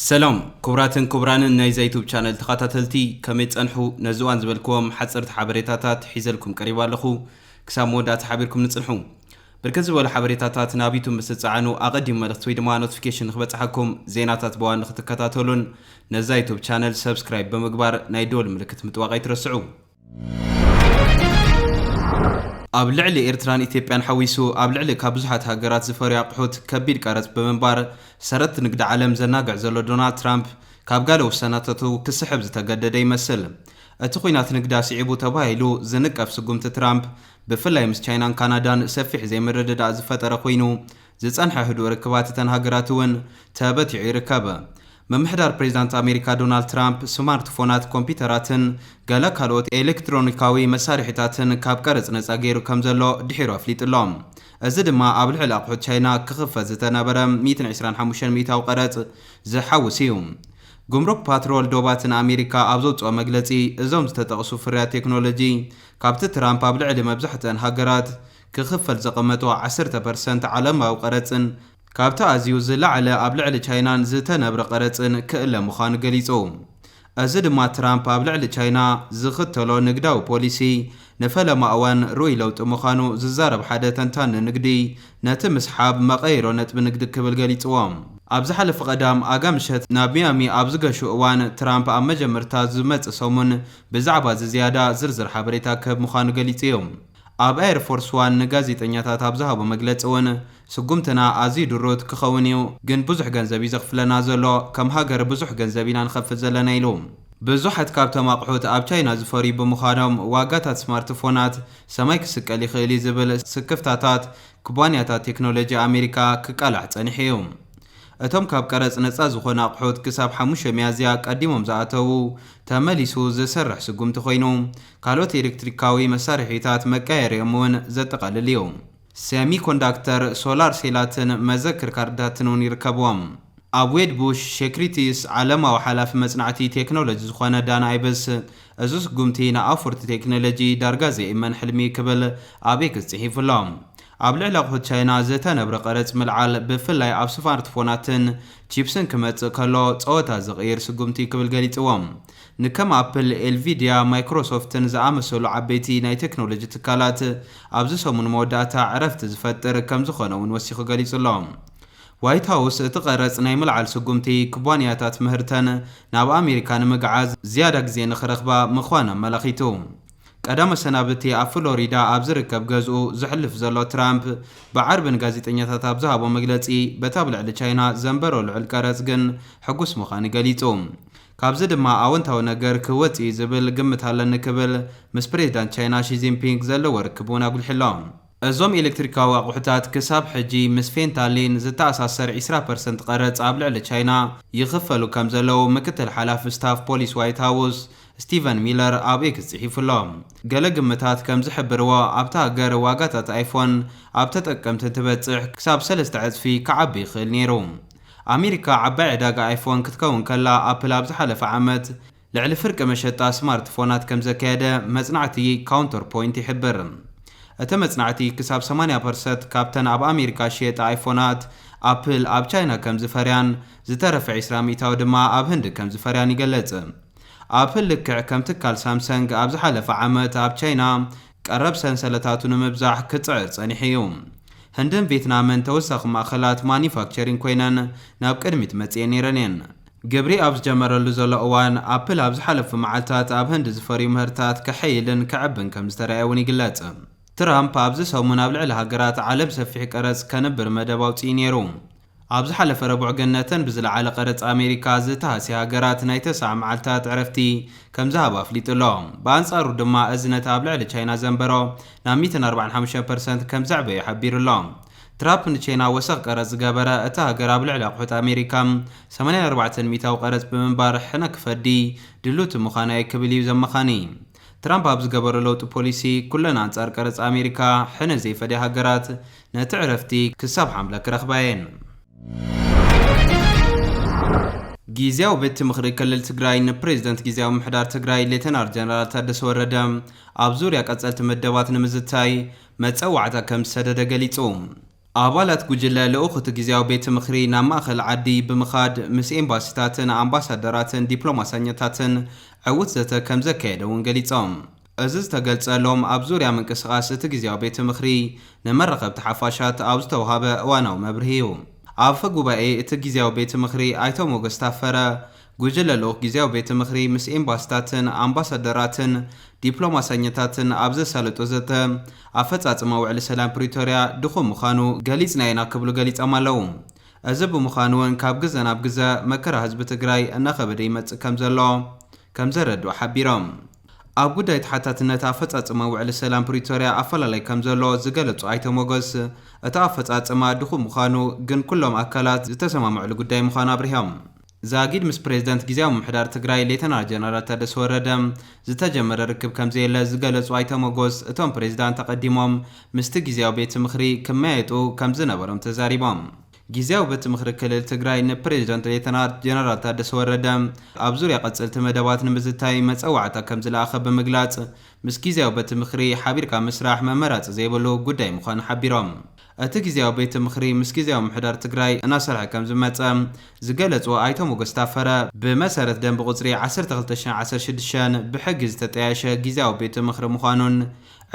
سلام كبراتن كبرانن نايز يوتيوب channel تخاتلتي كمي تصنحو نزوان زبلكم حصرت حبريتاتات حيزلكم قريبا لخو كسام ودات حبيركم نصنحو بركز ولا حبريتاتات نابيتم مستصعانو اقدم ملخت وي دما نوتيفيكيشن نخبصحكم زيناتات بوان نختكتاتلون نزا يوتيوب channel سبسكرايب بمغبار ناي دول ملكت متواقع ترسعو ኣብ ልዕሊ ኤርትራን ኢትዮጵያን ሓዊሱ ኣብ ልዕሊ ካብ ብዙሓት ሃገራት ዝፈርዩ ኣቑሑት ከቢድ ቀረጽ ብምንባር ሰረት ንግዲ ዓለም ዘናግዕ ዘሎ ዶናልድ ትራምፕ ካብ ጋለ ውሳናታቱ ክስሕብ ዝተገደደ ይመስል። እቲ ኩናት ንግዲ ኣስዒቡ ተባሂሉ ዝንቀፍ ስጉምቲ ትራምፕ ብፍላይ ምስ ቻይናን ካናዳን ሰፊሕ ዘይምርድዳእ ዝፈጠረ ኮይኑ ዝጸንሐ ህዱእ ርክባት እተን ሃገራት እውን ተበቲዑ ይርከብ። ممحدار بريزيدنت أمريكا دونالد ترامب سمارت فونات كمبيوتراتن غالا كالوت إلكترونيكاوي مسارحتاتن كاب قرص نصا غيرو كمزلو دحيرو افليط اللوم ازد ما ابل علاقه تشاينا كخفه زتنبره 125 ميتاو قرص زحوسيوم جمرك باترول دوباتن أمريكا أبزوت مجلسي ازوم تتقصو فريا تكنولوجي كابت ترامب ابل علم مبزحتن هاجرات كخفل زقمتو 10% علم او قرصن كابتا ازيو زلعله ابلعل تشاينان زتنبر قرصن كله مخان غليصو ازد ما ترامب ابلعل تشاينا زختلو نغداو بوليسي نفله ماوان روي لوط مخانو ززارب حدا تنتان نغدي نتمسحاب مقيرو نت بنغد كبل غليصوم ابز حلف قدام اغامشت نابيامي ابزغشو اوان ترامب ام مجمرتا زمص سومن بزعبا زياده زرزر حبريتا كب مخان غليصيوم اب اير فورس 1 ጋዜጠኛታት ኣብዛሃቦ መግለጽውን ስጉምትና ኣዝዩ ድሮት ክኸውንዩ ግን ብዙሕ ገንዘብ ይዘኽፍለና ዘሎ ከም ሃገር ብዙሕ ገንዘብ ኢና ንኸፍል ዘለና ኢሉ ብዙሓት ካብቶም ኣቑሑት ኣብ ቻይና ዝፈርዩ ብምዃኖም ዋጋታት ስማርትፎናት ሰማይ ክስቀል ይኽእል ዝብል ስክፍታታት ኩባንያታት ቴክኖሎጂ ኣሜሪካ ክቃላዕ ጸኒሑ እዩ እቶም ካብ ቀረጽ ነጻ ዝኾነ ኣቑሑት ክሳብ 5 ሚያዝያ ቀዲሞም ዝኣተው ተመሊሱ ዝሰርሕ ስጉምቲ ኮይኑ ካልኦት ኤሌክትሪካዊ መሳርሒታት መቀየሪኦም እውን ዘጠቓልል እዩ ሴሚኮንዳክተር ሶላር ሴላትን መዘክር ካርዳትን ይርከብዎም ኣብ ዌድ ቡሽ ሴክሪቲስ ዓለማዊ ሓላፊ መጽናዕቲ ቴክኖሎጂ ዝኾነ ዳን ኣይበስ እዚ ስጉምቲ ንኣፍርቲ ቴክኖሎጂ ዳርጋ ዘይእመን ሕልሚ ክብል ኣበይ ክጽሒፍሎም ኣብ ልዕሊ ኣቑሑት ቻይና ዝተነብረ ቀረጽ ምልዓል ብፍላይ ኣብ ስማርትፎናትን ቺፕስን ክመጽእ ከሎ ጸወታ ዝቕይር ስጉምቲ ክብል ገሊጽዎም ንከም ኣፕል ኤልቪዲያ ማይክሮሶፍትን ዝኣመሰሉ ዓበይቲ ናይ ቴክኖሎጂ ትካላት ኣብዚ ሰሙን መወዳእታ ዕረፍቲ ዝፈጥር ከም ዝኾነ እውን ወሲኹ ገሊጹሎም ዋይት ሃውስ እቲ ቀረጽ ናይ ምልዓል ስጉምቲ ኩባንያታት ምህርተን ናብ ኣሜሪካ ንምግዓዝ ዝያዳ ግዜ ንኽረኽባ ምዃና መላኺቱ ቀዳመ ሰናብቲ ኣብ ፍሎሪዳ ኣብ ዝርከብ ገዝኡ ዝሕልፍ ዘሎ ትራምፕ ብዓርብን ጋዜጠኛታት ኣብ ዝሃቦ መግለጺ በታብ ልዕሊ ቻይና ዘንበሮ ልዑል ቀረጽ ግን ሕጉስ ምዃኑ ገሊጹ ካብዚ ድማ ኣወንታዊ ነገር ክወፅእ ዝብል ግምት ኣለኒ ክብል ምስ ፕሬዝዳንት ቻይና ሺ ጂንፒንግ ዘለዎ ርክብ እውን ኣጉልሒሎም እዞም ኤሌክትሪካዊ ኣቑሑታት ክሳብ ሕጂ ምስ ፌንታሊን ዝተኣሳሰር 20% ቀረጽ ኣብ ልዕሊ ቻይና ይኽፈሉ ከም ዘለዉ ምክትል ሓላፊ ስታፍ ፖሊስ ዋይት ሃውስ ستيفن ميلر ኣብ ኤክስ ጽሒፉሎም ገለ ግምታት ከም ዝሕብርዎ ኣብታ ሃገር ዋጋታት ኣይፎን ኣብ ተጠቀምቲ ትበጽሕ ክሳብ 3 ዕጽፊ ክዓቢ ይኽእል ነይሩ ኣሜሪካ ዓባይ ዕዳጋ ኣይፎን ክትከውን ከላ ኣፕል ኣብ ዝሓለፈ ዓመት ልዕሊ ፍርቂ መሸጣ ስማርትፎናት ከም ዘካየደ መጽናዕቲ ካውንተር ፖይንት ይሕብር እቲ መጽናዕቲ ክሳብ 80% ካብተን ኣብ ኣሜሪካ ሸየጣ ኣይፎናት ኣፕል ኣብ ቻይና ከም ዝፈርያን ዝተረፈ 20% ድማ ኣብ ህንዲ ከም ዝፈርያን ይገልጽ ኣፕል ልክዕ ከም ትካል ሳምሰንግ ኣብ ዝሓለፈ ዓመት ኣብ ቻይና ቀረብ ሰንሰለታቱ ንምብዛሕ ክጽዕር ጸኒሑ እዩ ህንድን ቪየትናምን ተወሳኺ ማእኸላት ማኒፋክቸሪንግ ኮይነን ናብ ቅድሚት መጽአን ነይረን እየን ግብሪ ኣብ ዝጀመረሉ ዘሎ እዋን ኣፕል ኣብ ዝሓለፈ መዓልታት ኣብ ህንዲ ዝፈርዩ ምህርታት ክሕይልን ክዕብን ከም ዝተረኣየ እውን ይግለጽ ትራምፕ ኣብዚ ሰሙን ኣብ ልዕሊ ሃገራት ዓለም ሰፊሕ ቀረጽ ከነብር መደብ ኣውፅኡ ነይሩ ኣብዚ ሓለፈ ረቡዕ ገነተን ብዝለዓለ ቀረጽ ኣሜሪካ ዝተሃስያ ሃገራት ናይ 9 መዓልታት ዕረፍቲ ከም ዝሃባ ኣፍሊጡሎም ብኣንጻሩ ድማ እዚ ነቲ ኣብ ልዕሊ ቻይና ዘንበሮ ናብ 145% ከም ዘዕበየ ሓቢሩሎም ትራምፕ ንቻይና ወሰኽ ቀረጽ ዝገበረ እቲ ሃገር ኣብ ልዕሊ ኣቑሑት ኣሜሪካ 84 ሚታዊ ቀረጽ ብምንባር ሕነ ክፈዲ ድሉት ምዃኑ ክብል እዩ ዘመኻኒ ትራምፕ ኣብ ዝገበሮ ለውጢ ፖሊሲ ኩለን ኣንጻር ቀረጽ ኣሜሪካ ሕነ ዘይፈድያ ሃገራት ነቲ ዕረፍቲ ክሳብ ሓምለ ክረኽባ እየን ጊዜያዊ ቤት ምኽሪ ክልል ትግራይ ንፕሬዝዳንት ጊዜያዊ ምሕዳር ትግራይ ሌተናር ጀነራል ታደሰ ወረደ ኣብ ዙርያ ቀጸልቲ መደባት ንምዝታይ መጸዋዕታ ከም ዝሰደደ ገሊጹ ኣባላት ጉጅለ ልኡኽቲ ጊዜያዊ ቤት ምኽሪ ናብ ማእኸል ዓዲ ብምኻድ ምስ ኤምባሲታትን ኣምባሳደራትን ዲፕሎማሰኛታትን ዕውት ዘተ ከም ዘካየደ እውን ገሊፆም። እዚ ዝተገልጸሎም ኣብ ዙርያ ምንቅስቓስ እቲ ጊዜያዊ ቤት ምኽሪ ንመራኸብቲ ሓፋሻት ኣብ ዝተዋሃበ እዋናዊ መብርሂ እዩ። ኣብ ኣፈ ጉባኤ እቲ ጊዜያዊ ቤት ምኽሪ ኣይቶ ሞገስ ታፈረ ጉጅለ ልኡኽ ጊዜያዊ ቤት ምኽሪ ምስ ኤምባሲታትን ኣምባሳደራትን ዲፕሎማሰኛታትን ኣብ ዘሳለጦ ዘተ ኣፈጻጽማ ውዕሊ ሰላም ፕሪቶርያ ድኹም ምዃኑ ገሊጽና ኢና ክብሉ ገሊፆም ኣለዉ። እዚ ብምዃኑ እውን ካብ ግዘ ናብ ግዘ መከራ ህዝቢ ትግራይ እናኸበደ ይመጽእ ከም ዘሎ ከም ዘረድኡ ሓቢሮም። ኣብ ጉዳይ ተሓታትነት ኣፈጻጽማ ውዕሊ ሰላም ፕሪቶርያ ኣፈላላይ ከም ዘሎ ዝገለጹ ኣይቶ ሞገስ እቲ ኣፈጻጽማ ድኹም ምዃኑ ግን ኩሎም ኣካላት ዝተሰማምዑሉ ጉዳይ ምዃኑ ኣብርሂዮም። ዛጊድ ምስ ፕሬዝደንት ጊዜያዊ ምምሕዳር ትግራይ ሌተናል ጀነራል ታደሰ ወረደ ዝተጀመረ ርክብ ከም ዘየለ ዝገለጹ ኣይቶ ሞገስ እቶም ፕሬዝዳንት ተቐዲሞም ምስቲ ጊዜያዊ ቤት ምኽሪ ክመያየጡ ከም ዝነበሮም ተዛሪቦም። ጊዜያዊ ቤት ምኽሪ ክልል ትግራይ ንፕሬዝደንት ሌተናል ጀነራል ታደሰ ወረደ ኣብ ዙርያ ቀጽልቲ መደባት ንምዝታይ መፀዋዕታ ከም ዝለኣኸ ብምግላጽ ምስ ጊዜያዊ ቤት ምኽሪ ሓቢርካ ምስራሕ መመራፂ ዘይብሉ ጉዳይ ምዃኑ ሓቢሮም። እቲ ጊዜያዊ ቤት ምኽሪ ምስ ጊዜያዊ ምምሕዳር ትግራይ እናሰርሐ ከም ዝመጸ ዝገለጹ ኣይቶ ሞገስ ታፈረ ብመሰረት ደንቢ ቁጽሪ 1216 ብሕጊ ዝተጠያየሸ ጊዜያዊ ቤት ምኽሪ ምዃኑን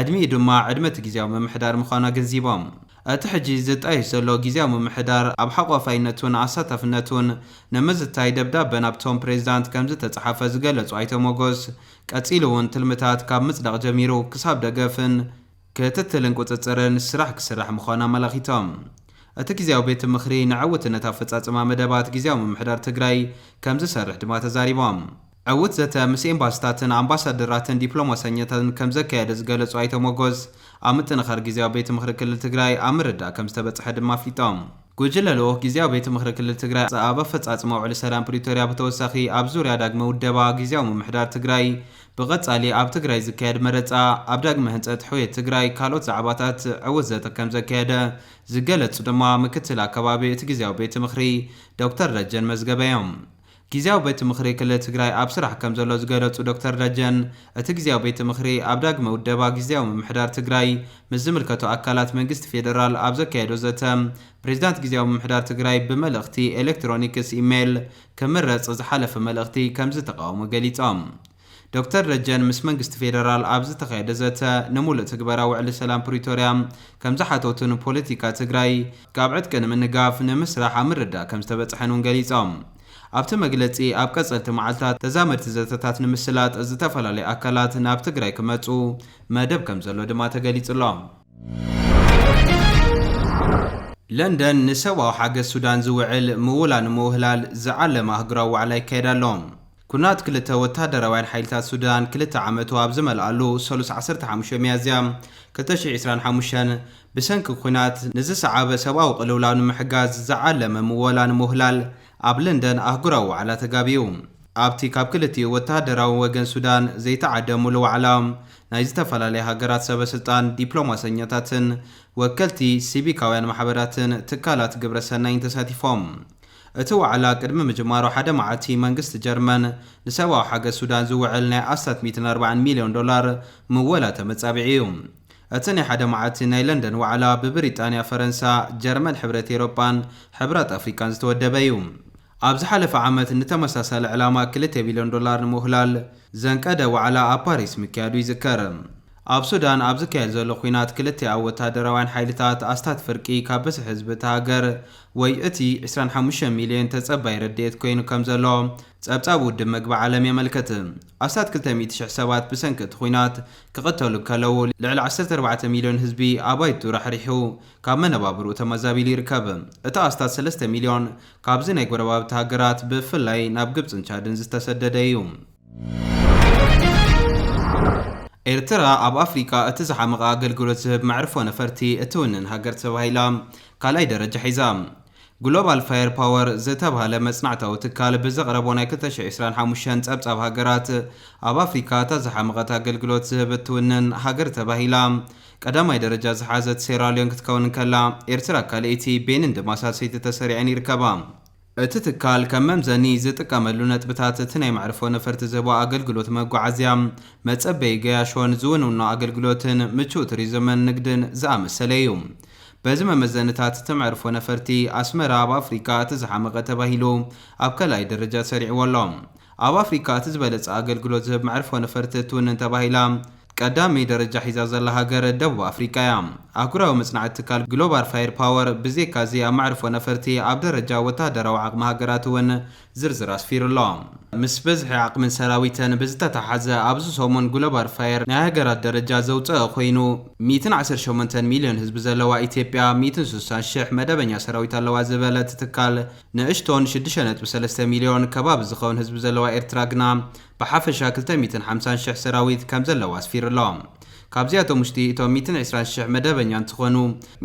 ዕድሚኡ ድማ ዕድመ እቲ ጊዜያዊ ምምሕዳር ምዃኑ ገንዚቦም። እቲ ሕጂ ዝጣየሽ ዘሎ ጊዜያዊ ምምሕዳር ኣብ ሓቋፋይነቱን ኣሳታፍነቱን ንምዝታይ ደብዳበ ናብቶም ፕሬዝዳንት ከም ዝተጻሓፈ ዝገለጹ ኣይቶ ሞገስ ቀጺሉ እውን ትልምታት ካብ ምጽዳቕ ጀሚሩ ክሳብ ደገፍን ክትትልን ቁጽጽርን ስራሕ ክስራሕ ምዃኑ ኣመላኺቶም። እቲ ጊዜያዊ ቤት ምኽሪ ንዕውትነት ኣፈጻጽማ መደባት ጊዜያዊ ምምሕዳር ትግራይ ከም ዝሰርሕ ድማ ተዛሪቦም። ዕውት ዘተ ምስ ኤምባሲታትን ኣምባሳደራትን ዲፕሎማሰኛታትን ከም ዘካየደ ዝገለጹ ኣይቶ ሞገስ ኣብ ምጥንኻር ጊዜያዊ ቤት ምኽሪ ክልል ትግራይ ኣብ ምርዳእ ከም ዝተበጽሐ ድማ ኣፍሊጦም። ጉጅለ ልኡኽ ጊዜያዊ ቤት ምኽሪ ክልል ትግራይ ኣብ ኣፈጻጽማ ውዕሊ ሰላም ፕሪቶርያ ብተወሳኺ ኣብ ዙርያ ዳግመ ውደባ ጊዜያዊ ምምሕዳር ትግራይ ብቐጻሊ ኣብ ትግራይ ዝካየድ መረፃ ኣብ ዳግመ ህንፀት ሕውየት ትግራይ ካልኦት ዛዕባታት ዕውት ዘተ ከም ዘካየደ ዝገለጹ ድማ ምክትል ኣከባቢ እቲ ጊዜያዊ ቤት ምኽሪ ዶክተር ደጀን መዝገበ እዮም። ጊዜያዊ ቤት ምኽሪ ክልል ትግራይ ኣብ ስራሕ ከም ዘሎ ዝገለጹ ዶክተር ደጀን እቲ ጊዜያዊ ቤት ምኽሪ ኣብ ዳግመ ውደባ ጊዜያዊ ምምሕዳር ትግራይ ምስ ዝምልከቱ ኣካላት መንግስቲ ፌደራል ኣብ ዘካየዶ ዘተ ፕሬዝዳንት ጊዜያዊ ምምሕዳር ትግራይ ብመልእኽቲ ኤሌክትሮኒክስ ኢሜይል ክምረጽ ዝሓለፈ መልእኽቲ ከም ዝተቃወሙ ገሊፆም። ዶክተር ደጀን ምስ መንግስቲ ፌደራል ኣብ ዝተኻየደ ዘተ ንሙሉእ ትግበራ ውዕሊ ሰላም ፕሪቶርያ ከም ዝሓተቱን ፖለቲካ ትግራይ ካብ ዕጥቂ ንምንጋፍ ንምስራሕ ኣብ ምርዳእ ከም ዝተበጽሐን እውን ገሊፆም። ኣብቲ መግለጺ ኣብ ቀጸልቲ መዓልታት ተዛመድቲ ዘተታት ንምስላጥ ዝተፈላለዩ ኣካላት ናብ ትግራይ ክመጹ መደብ ከም ዘሎ ድማ ተገሊጹሎም። ለንደን ንሰብኣዊ ሓገዝ ሱዳን ዝውዕል ምውላን ምውህላል ዝዓለመ ኣህጉራዊ ዋዕላ ይካየድ ኣሎ። ኩናት ክልተ ወታደራውያን ሓይልታት ሱዳን 2 ዓመቱ ኣብ ዝመልኣሉ 15 ሚያዝያ 2025 ብሰንኪ ኩናት ንዝሰዓበ ሰብኣዊ ቅልውላው ንምሕጋዝ ዝዓለመ ምውላን ምውህላል ኣብ ለንደን ኣህጉራዊ ዋዕላ ተጋቢዩ። ኣብቲ ካብ ክልቲኡ ወታደራዊ ወገን ሱዳን ዘይተዓደሙሉ ዋዕላ ናይ ዝተፈላለዩ ሃገራት ሰበስልጣን ዲፕሎማሰኛታትን ወከልቲ ሲቪካውያን ማሕበራትን ትካላት ግብረ ሰናይን ተሳቲፎም። እቲ ዋዕላ ቅድሚ ምጅማሮ ሓደ መዓልቲ መንግስቲ ጀርመን ንሰብኣዊ ሓገዝ ሱዳን ዝውዕል ናይ 140 ሚልዮን ዶላር ምወላ ተመጻቢዑ እዩ። እቲ ናይ ሓደ መዓልቲ ናይ ለንደን ዋዕላ ብብሪጣንያ፣ ፈረንሳ፣ ጀርመን፣ ሕብረት ኤውሮጳን ሕብረት ኣፍሪካን ዝተወደበ እዩ። ኣብ ዝሓለፈ ዓመት ንተመሳሳሊ ዕላማ 2 ቢልዮን ዶላር ንምውህላል ዘንቀደ ዋዕላ ኣብ ፓሪስ ምክያዱ ይዝከር። ኣብ ሱዳን ኣብ ዝካየድ ዘሎ ኩናት ክልተ ኣብ ወታደራውያን ሓይልታት ኣስታት ፍርቂ ካብ በዝሒ ህዝቢ እቲ ሃገር ወይ እቲ 25 ሚልዮን ተጸባይ ረድኤት ኮይኑ ከም ዘሎ ጸብጻብ ውድብ መግቢ ዓለም የመልክት። ኣስታት 200,000 ሰባት ብሰንኪ እቲ ኩናት ክቕተሉ ከለዉ ልዕሊ 14 ሚልዮን ህዝቢ ኣብ ባይቱ ረሕሪሑ ካብ መነባብርኡ ተመዛቢሉ ይርከብ። እቲ ኣስታት 3 ሚልዮን ካብዚ ናይ ጎረባብቲ ሃገራት ብፍላይ ናብ ግብፅን ቻድን ዝተሰደደ እዩ። ኤርትራ ኣብ ኣፍሪካ እቲ ዝሓመቐ ኣገልግሎት ዝህብ መዕርፎ ነፈርቲ እትውንን ሃገር ተባሂላ ካልኣይ ደረጃ ሒዛ። ግሎባል ፋየር ፓወር ዝተባሃለ መጽናዕታዊ ትካል ብዘቕረቦ ናይ 2025 ጸብጻብ ሃገራት ኣብ ኣፍሪካ እታ ዝሓመቐት ኣገልግሎት ዝህብ እትውንን ሃገር ተባሂላ ቀዳማይ ደረጃ ዝሓዘት ሴራሊዮን ክትከውን ከላ ኤርትራ ካልአይቲ ቤንን ድማ ሳልሰይቲ ተሰሪዐን ይርከባ። እቲ ትካል ከም መምዘኒ ዝጥቀመሉ ነጥብታት እቲ ናይ መዕርፎ ነፈርቲ ዝህቦ ኣገልግሎት መጓዓዝያ፣ መጸበይ ገያሾን ዝውንውና ኣገልግሎትን ምቹእ ቱሪዝምን ንግድን ዝኣመሰለ እዩ። በዚ መመዘንታት ተመዕርፎ ነፈርቲ ኣስመራ ኣብ ኣፍሪካ ተዝሓመቐ ተባሂሉ ኣብ ከላይ ደረጃ ሰሪዕዎ ኣሎ። ኣብ ኣፍሪካ እቲ ዝበለጸ ኣገልግሎት ዝህብ መዕርፎ ነፈርቲ ትውንን ተባሂላ ቀዳሚ ደረጃ ሒዛ ዘላ ሃገር ደቡብ ኣፍሪካ እያ። ኣህጉራዊ መጽናዕቲ ትካል ግሎባል ፋየር ፓወር ብዘይካዚ ኣብ መዕርፎ ነፈርቲ ኣብ ደረጃ ወተሃደራዊ ዓቕሚ ሃገራት እውን ዝርዝር ኣስፊሩ ኣሎ። ምስ በዝሒ ዓቕምን ሰራዊተን ብዝተተሓዘ ኣብዚ ሰሙን ግሎባል ፋየር ናይ ሃገራት ደረጃ ዘውፅአ ኮይኑ 118 ሚልዮን ህዝቢ ዘለዋ ኢትዮጵያ 160,000 መደበኛ ሰራዊት ኣለዋ ዝበለት ትካል ንእሽቶን 6.3 ሚልዮን ከባቢ ዝኸውን ህዝቢ ዘለዋ ኤርትራ ግና ብሓፈሻ 250,000 ሰራዊት ከም ዘለዋ ኣስፊሩ ኣሎ። ካብዚኣቶም ውሽጢ እቶም 120,000 መደበኛ እንትኾኑ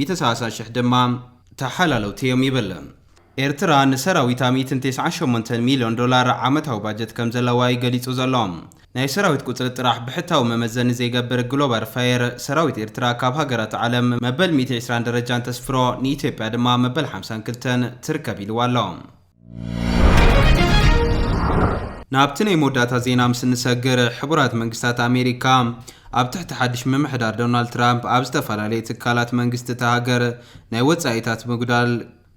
130,000 ድማ ተሓላለውቲ እዮም ይብል። ኤርትራ ንሰራዊታ 198 ሚልዮን ዶላር ዓመታዊ ባጀት ከም ዘለዋ ይገሊጹ ዘሎ። ናይ ሰራዊት ቁፅሪ ጥራሕ ብሕታዊ መመዘኒ ዘይገብር ግሎባል ፋየር ሰራዊት ኤርትራ ካብ ሃገራት ዓለም መበል 120 ደረጃ እንተስፍሮ ንኢትዮጵያ ድማ መበል 52 ትርከብ ኢልዋ ኣሎ። ናብቲ ናይ መወዳእታ ዜና ምስ ንሰግር ሕቡራት መንግስታት ኣሜሪካ ኣብ ትሕቲ ሓድሽ ምምሕዳር ዶናልድ ትራምፕ ኣብ ዝተፈላለየ ትካላት መንግስቲ ሃገር ናይ ወጻኢታት ምጉዳል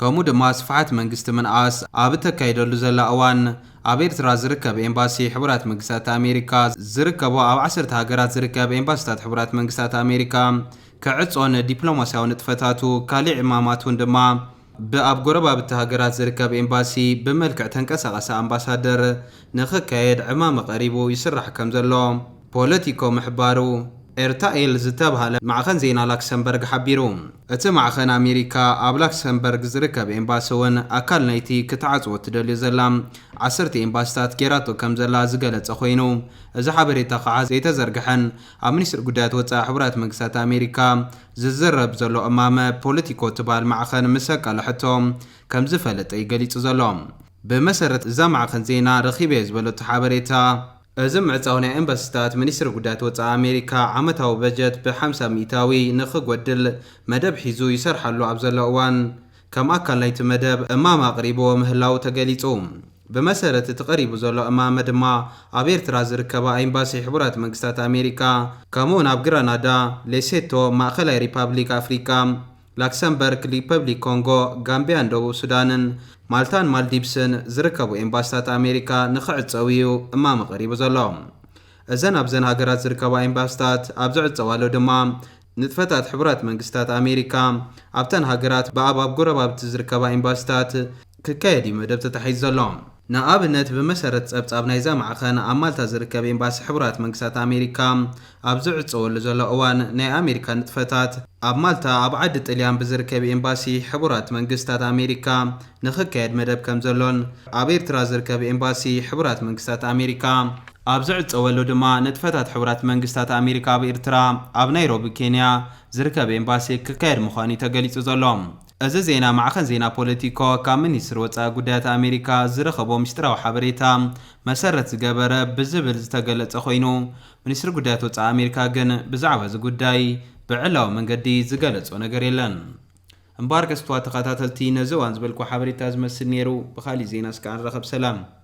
ከምኡ ድማ ስፍሓት መንግስቲ ምንኣስ ኣብ ተካይደሉ ዘላ እዋን ኣብ ኤርትራ ዝርከብ ኤምባሲ ሕቡራት መንግስታት ኣሜሪካ ዝርከቦ ኣብ 10 ሃገራት ዝርከብ ኤምባሲታት ሕቡራት መንግስታት ኣሜሪካ ክዕጾን ዲፕሎማስያዊ ንጥፈታቱ ካልእ ዕማማቱን ድማ ብኣብ ጎረባብቲ ሃገራት ዝርከብ ኤምባሲ ብመልክዕ ተንቀሳቐሰ ኣምባሳደር ንኽካየድ ዕማመ ቀሪቡ ይስራሕ ከም ዘሎ ፖለቲኮ ምሕባሩ ኤርታኤል ዝተባሃለ ማዕኸን ዜና ላክሰምበርግ ሓቢሩ። እቲ ማዕኸን ኣሜሪካ ኣብ ላክሰምበርግ ዝርከብ ኤምባሲ እውን ኣካል ናይቲ ክትዓጽዎ ትደልዮ ዘላ 10 ኤምባሲታት ጌራቶ ከም ዘላ ዝገለጸ ኮይኑ እዚ ሓበሬታ ከዓ ዘይተዘርግሐን ኣብ ሚኒስትሪ ጉዳያት ወጻኢ ሕቡራት መንግስታት ኣሜሪካ ዝዝረብ ዘሎ እማመ ፖለቲኮ ትባል ማዕኸን ምስ ኣቃልሕቶ ከም ዝፈለጠ ይገሊጹ ዘሎ። ብመሰረት እዛ ማዕኸን ዜና ረኺበ ዝበለቶ ሓበሬታ እዚ ምዕጻው ናይ ኤምባሲታት ሚኒስትሪ ጉዳያት ወጻኢ ኣሜሪካ ዓመታዊ በጀት ብ50 ሚእታዊ ንኽጎድል መደብ ሒዙ ይሰርሓሉ ኣብ ዘሎ እዋን ከም ኣካል ናይቲ መደብ እማማ ኣቕሪቦ ምህላው ተገሊጹ። ብመሰረት እቲ ቀሪቡ ዘሎ እማመ ድማ ኣብ ኤርትራ ዝርከባ ኤምባሲ ሕቡራት መንግስታት ኣሜሪካ ከምኡውን ኣብ ግራናዳ፣ ሌሴቶ፣ ማእኸላይ ሪፓብሊክ ኣፍሪካ፣ ላክሰምበርግ፣ ሪፐብሊክ ኮንጎ፣ ጋምቢያን ደቡብ ሱዳንን ማልታን ማልዲቭስን ዝርከቡ ኤምባሲታት ኣሜሪካ ንኽዕፀው እዩ እማመ ቀሪቡ ዘሎ። እዘን ኣብዘን ሃገራት ዝርከባ ኤምባሲታት ኣብ ዝዕፀዋሉ ድማ ንጥፈታት ሕቡራት መንግስታት ኣሜሪካ ኣብተን ሃገራት ብኣብ ጎረባብቲ ዝርከባ ኤምባሲታት ክካየድ እዩ መደብ ተታሒዙ ዘሎ። ንኣብነት ብመሰረት ጸብጻብ ናይዛ ማዕኸን ኣብ ማልታ ዝርከብ ኤምባሲ ሕቡራት መንግስታት ኣሜሪካ ኣብ ዝዕፀወሉ ዘሎ እዋን ናይ ኣሜሪካ ንጥፈታት ኣብ ማልታ ኣብ ዓዲ ጣልያን ብዝርከብ ኤምባሲ ሕቡራት መንግስታት ኣሜሪካ ንኽካየድ መደብ ከም ዘሎን ኣብ ኤርትራ ዝርከብ ኤምባሲ ሕቡራት መንግስታት ኣሜሪካ ኣብ ዝዕፀወሉ ድማ ንጥፈታት ሕቡራት መንግስታት ኣሜሪካ ኣብ ኤርትራ ኣብ ናይሮቢ ኬንያ ዝርከብ ኤምባሲ ክካየድ ምዃኑ ተገሊጹ ዘሎ። እዚ ዜና ማዕኸን ዜና ፖለቲኮ ካብ ሚኒስትሪ ወጻኢ ጉዳያት ኣሜሪካ ዝረኸቦ ምስጢራዊ ሓበሬታ መሰረት ዝገበረ ብዝብል ዝተገለጸ ኮይኑ ሚኒስትሪ ጉዳያት ወጻኢ ኣሜሪካ ግን ብዛዕባ እዚ ጉዳይ ብዕላዊ መንገዲ ዝገለጾ ነገር የለን። እምበር ከስቷ ተኸታተልቲ ነዚ እዋን ዝበልኩ ሓበሬታ ዝመስል ነይሩ። ብኻሊእ ዜና እስካዕ ንረኸብ ሰላም።